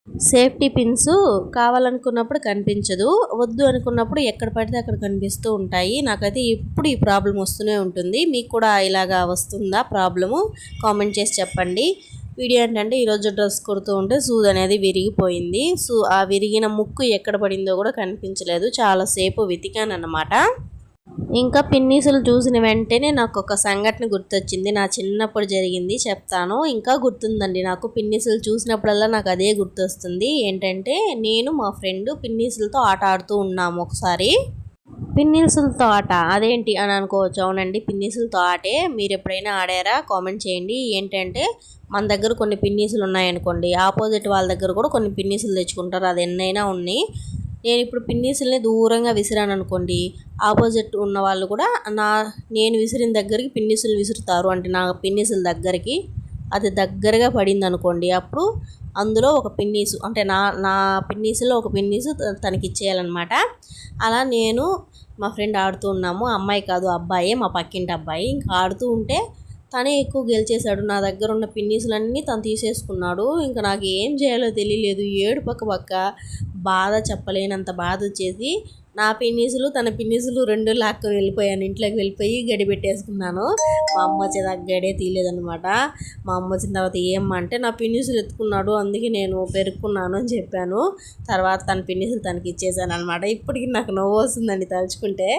Safety pins కావాలనుకున్నప్పుడు కనిపించదు, వద్దు అనుకున్నప్పుడు ఎక్కడ పడితే అక్కడ కనిపిస్తూ ఉంటాయి. నాకైతే ఇప్పుడు ఈ ప్రాబ్లం వస్తూనే ఉంటుంది. మీకు కూడా ఇలాగా వస్తుందా ప్రాబ్లము? కామెంట్ చేసి చెప్పండి. వీడియో ఏంటంటే ఈరోజు డ్రెస్ కుడుతూ ఉంటే సూది అనేది విరిగిపోయింది. ఆ విరిగిన ముక్కు ఎక్కడ పడిందో కూడా కనిపించలేదు. చాలాసేపు వెతికాను అన్నమాట. ఇంకా పిన్నీసులు చూసిన వెంటనే నాకు ఒక సంఘటన గుర్తొచ్చింది. నా చిన్నప్పుడు జరిగింది చెప్తాను. ఇంకా గుర్తుందండి నాకు. పిన్నీసులు చూసినప్పుడల్లా నాకు అదే గుర్తొస్తుంది. ఏంటంటే నేను మా ఫ్రెండ్ పిన్నీసులతో ఆట ఆడుతూ ఉన్నాము ఒకసారి. పిన్నీసులతో ఆట అదేంటి అని అనుకోవచ్చు. అవునండి, పిన్నీసులతో ఆటే. మీరు ఎప్పుడైనా ఆడారా? కామెంట్ చేయండి. ఏంటంటే మన దగ్గర కొన్ని పిన్నీసులు ఉన్నాయనుకోండి, ఆపోజిట్ వాళ్ళ దగ్గర కూడా కొన్ని పిన్నీసులు తెచ్చుకుంటారు. అది ఎన్నైనా ఉన్నాయి. నేను ఇప్పుడు పిన్నీసుల్ని దూరంగా విసిరాను అనుకోండి, ఆపోజిట్ ఉన్న వాళ్ళు కూడా నేను విసిరిన దగ్గరికి పిన్నీసులు విసురుతారు. అంటే నా పిన్నీసుల దగ్గరికి అది దగ్గరగా పడింది అనుకోండి, అప్పుడు అందులో ఒక పిన్నీసు అంటే నా పిన్నీసులో ఒక పిన్నీసు తనకి ఇచ్చేయాలన్నమాట. అలా నేను మా ఫ్రెండ్ ఆడుతూ ఉన్నాము. అమ్మాయి కాదు, అబ్బాయే, మా పక్కింటి అబ్బాయి. ఇంకా ఆడుతూ ఉంటే తనే ఎక్కువ గెలిచేశాడు. నా దగ్గర ఉన్న పిన్నీసులన్నీ తను తీసేసుకున్నాడు. ఇంకా నాకు ఏం చేయాలో తెలియలేదు. ఏడు పక్క బాధ చెప్పలేనంత బాధ వచ్చేసి నా పిన్నీసులు తన పిన్నీసులు రెండు లాక్కొని వెళ్ళిపోయాను. ఇంట్లోకి వెళ్ళిపోయి గడి పెట్టేసుకున్నాను. మా అమ్మ వచ్చేదాకా గడే తీయలేదనమాట. మా అమ్మ వచ్చిన తర్వాత ఏమంటే నా పిన్నీసులు ఎత్తుకున్నాడు, అందుకే నేను పెరుక్కున్నాను అని చెప్పాను. తర్వాత తన పిన్నీసులు తనకి ఇచ్చేసాను అనమాట. ఇప్పటికి నాకు నవ్వు వస్తుందండి తలుచుకుంటే.